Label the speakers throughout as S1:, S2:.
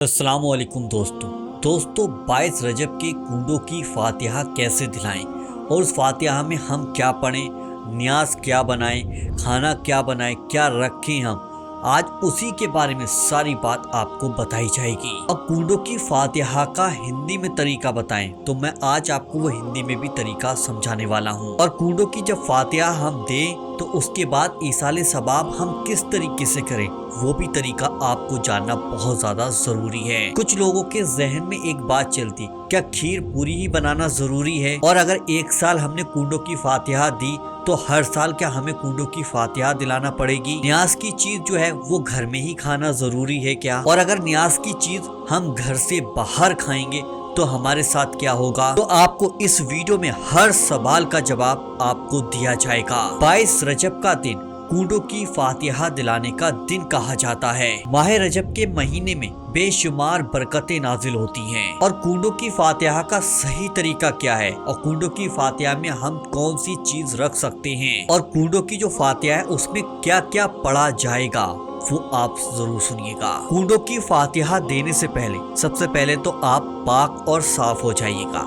S1: السلام علیکم دوستو 22 رجب کے کنڈوں کی فاتحہ کیسے دلائیں اور اس فاتحہ میں ہم کیا پڑھیں، نیاز کیا بنائیں، کھانا کیا بنائیں، کیا رکھیں ہم آج اسی کے بارے میں ساری بات آپ کو بتائی جائے گی۔ اب کنڈوں کی فاتحہ کا ہندی میں طریقہ بتائیں تو میں آج آپ کو وہ ہندی میں بھی طریقہ سمجھانے والا ہوں۔ اور کنڈوں کی جب فاتحہ ہم دیں تو اس کے بعد ایصال ثواب ہم کس طریقے سے کریں وہ بھی طریقہ آپ کو جاننا بہت زیادہ ضروری ہے۔ کچھ لوگوں کے ذہن میں ایک بات چلتی، کیا کھیر پوری ہی بنانا ضروری ہے؟ اور اگر ایک سال ہم نے کنڈوں کی فاتحہ دی تو ہر سال کیا ہمیں کنڈوں کی فاتحہ دلانا پڑے گی؟ نیاز کی چیز جو ہے وہ گھر میں ہی کھانا ضروری ہے کیا؟ اور اگر نیاز کی چیز ہم گھر سے باہر کھائیں گے تو ہمارے ساتھ کیا ہوگا؟ تو آپ کو اس ویڈیو میں ہر سوال کا جواب آپ کو دیا جائے گا۔ 22 رجب کا دن کنڈوں کی فاتحہ دلانے کا دن کہا جاتا ہے۔ ماہ رجب کے مہینے میں بے شمار برکتیں نازل ہوتی ہیں۔ اور کنڈوں کی فاتحہ کا صحیح طریقہ کیا ہے اور کنڈوں کی فاتحہ میں ہم کون سی چیز رکھ سکتے ہیں اور کنڈوں کی جو فاتحہ ہے اس میں کیا کیا پڑھا جائے گا وہ آپ ضرور سنیے گا۔ کنڈوں کی فاتحہ دینے سے پہلے سب سے پہلے تو آپ پاک اور صاف ہو جائیے گا۔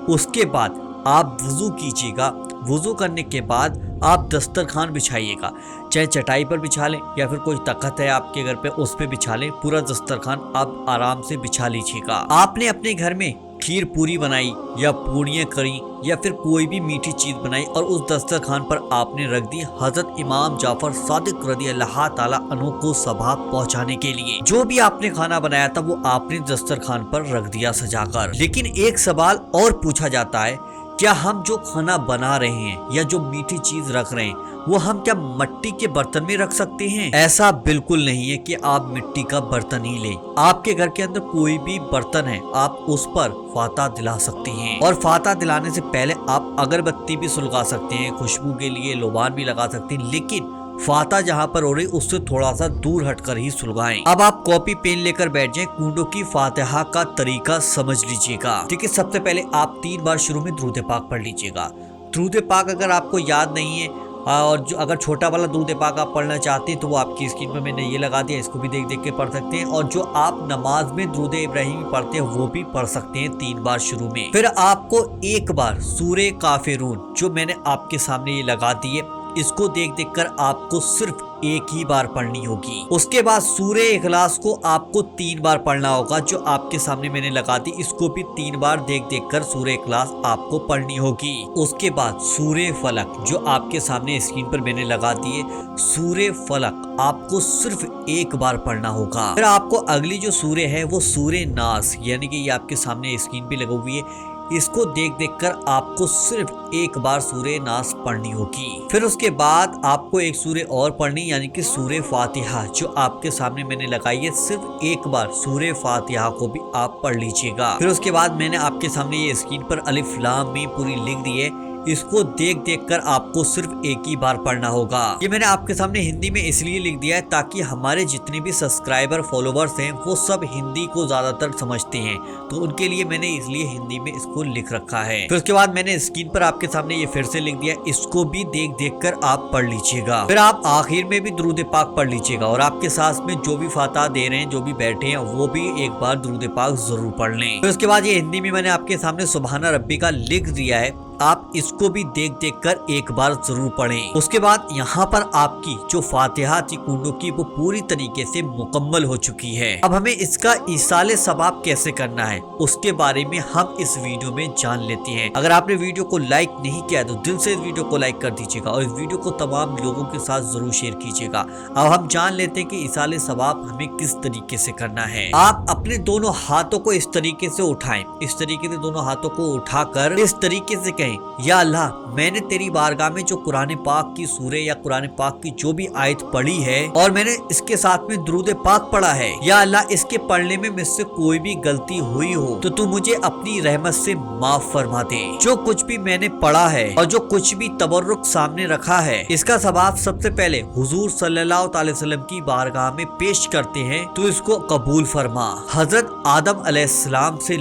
S1: اس کے بعد آپ وضو کیجیے گا۔ وضو کرنے کے بعد آپ دسترخوان بچھائیے گا، چاہے چٹائی پر بچھا لیں یا پھر کوئی تخت ہے آپ کے گھر پہ اس پہ بچھا لیں۔ پورا دسترخوان آپ آرام سے بچھا لیجیے گا۔ آپ نے اپنے گھر میں کھیر پوری بنائی یا پوریاں کریں یا پھر کوئی بھی میٹھی چیز بنائی اور اس دسترخوان پر آپ نے رکھ دی حضرت امام جعفر صادق رضی اللہ تعالیٰ عنہ کو ثواب پہنچانے کے لیے۔ جو بھی آپ نے کھانا بنایا تھا وہ آپ نے دسترخوان پر رکھ دیا سجا کر۔ لیکن ایک سوال اور پوچھا جاتا ہے، کیا ہم جو کھانا بنا رہے ہیں یا جو میٹھی چیز رکھ رہے ہیں وہ ہم کیا مٹی کے برتن میں رکھ سکتے ہیں؟ ایسا بالکل نہیں ہے کہ آپ مٹی کا برتن ہی لیں۔ آپ کے گھر کے اندر کوئی بھی برتن ہے آپ اس پر فاتحہ دلا سکتے ہیں۔ اور فاتحہ دلانے سے پہلے آپ اگربتی بھی سلگا سکتے ہیں، خوشبو کے لیے لوبان بھی لگا سکتے ہیں، لیکن فاتحہ جہاں پر ہو رہی اس سے تھوڑا سا دور ہٹ کر ہی سلگائیں۔ اب آپ کاپی پین لے کر بیٹھ جائیں، کنڈوں کی فاتحہ کا طریقہ سمجھ لیجیے گا۔ ٹھیک ہے، سب سے پہلے آپ 3 بار شروع میں درود پاک پڑھ لیجیے گا۔ درود پاک اگر آپ کو یاد نہیں ہے اور اگر چھوٹا والا درود پاک آپ پڑھنا چاہتے ہیں تو وہ آپ کی اسکرین پر میں نے یہ لگا دیا، اس کو بھی دیکھ کے پڑھ سکتے ہیں۔ اور جو آپ نماز میں درود ابراہیمی پڑھتے ہیں وہ بھی پڑھ سکتے ہیں 3 بار شروع میں۔ پھر آپ کو ایک بار سورہ کافرون جو میں نے آپ کے سامنے یہ لگا دی ہے اس کو دیکھ کر آپ کو صرف ایک ہی بار پڑھنی ہوگی۔ اس کے بعد سورہ اخلاص کو آپ کو 3 بار پڑھنا ہوگا جو آپ کے سامنے میں نے لگا دی، اس کو بھی 3 بار دیکھ کر سورہ اخلاص آپ کو پڑھنی ہوگی۔ اس کے بعد سورہ فلق جو آپ کے سامنے اسکرین پر میں نے لگا دی ہے، سورہ فلق آپ کو صرف ایک بار پڑھنا ہوگا۔ پھر آپ کو اگلی جو سورہ ہے وہ سورہ ناس، یعنی کہ یہ آپ کے سامنے اسکرین پہ لگا ہوئی ہے، اس کو دیکھ کر آپ کو صرف ایک بار سورہ ناس پڑھنی ہوگی۔ پھر اس کے بعد آپ کو ایک سورہ اور پڑھنی یعنی کہ سورہ فاتحہ جو آپ کے سامنے میں نے لگائی ہے، صرف ایک بار سورہ فاتحہ کو بھی آپ پڑھ لیجیے گا۔ پھر اس کے بعد میں نے آپ کے سامنے یہ اسکرین پر الف لام میم پوری لکھ دی ہے، اس کو دیکھ کر آپ کو صرف ایک ہی بار پڑھنا ہوگا۔ یہ میں نے آپ کے سامنے ہندی میں اس لیے لکھ دیا ہے تاکہ ہمارے جتنے بھی سبسکرائبر فالوورز ہیں وہ سب ہندی کو زیادہ تر سمجھتے ہیں، تو ان کے لیے میں نے اس لیے ہندی میں اس کو لکھ رکھا ہے۔ پھر اس کے بعد میں نے اسکرین پر آپ کے سامنے یہ پھر سے لکھ دیا، اس کو بھی دیکھ کر آپ پڑھ لیجیے گا۔ پھر آپ آخر میں بھی درود پاک پڑھ لیجیے گا اور آپ کے ساتھ میں جو بھی فاتحہ دے رہے ہیں جو بھی بیٹھے ہیں وہ بھی ایک بار درود پاک ضرور پڑھ لیں۔ پھر اس کے بعد یہ ہندی میں نے آپ کے سامنے سبحان ربی کا لکھ دیا ہے، آپ اس کو بھی دیکھ کر ایک بار ضرور پڑھیں۔ اس کے بعد یہاں پر آپ کی جو فاتحہ تھی کنڈوں کی وہ پوری طریقے سے مکمل ہو چکی ہے۔ اب ہمیں اس کا ایصال ثواب کیسے کرنا ہے اس کے بارے میں ہم اس ویڈیو میں جان لیتے ہیں۔ اگر آپ نے ویڈیو کو لائک نہیں کیا تو دل سے اس ویڈیو کو لائک کر دیجیے گا اور اس ویڈیو کو تمام لوگوں کے ساتھ ضرور شیئر کیجیے گا۔ اب ہم جان لیتے ہیں کہ ایصال ثواب ہمیں کس طریقے سے کرنا ہے۔ آپ اپنے دونوں ہاتھوں کو اس طریقے سے اٹھائیں، اس طریقے سے دونوں ہاتھوں کو اٹھا کر اس طریقے سے کہیں، یا اللہ میں نے تیری بارگاہ میں جو قرآن پاک کی سورہ یا قرآن پاک کی جو بھی آیت پڑھی ہے اور میں نے اس کے ساتھ میں درود پاک پڑھا ہے، یا اللہ اس کے پڑھنے میں مجھ سے کوئی بھی غلطی ہوئی ہو تو تو مجھے اپنی رحمت سے معاف فرما دے۔ جو کچھ بھی میں نے پڑھا ہے اور جو کچھ بھی تبرک سامنے رکھا ہے اس کا ثواب سب سے پہلے حضور صلی اللہ علیہ وسلم کی بارگاہ میں پیش کرتے ہیں تو اس کو قبول فرما۔ حضرت آدم علیہ السلام سے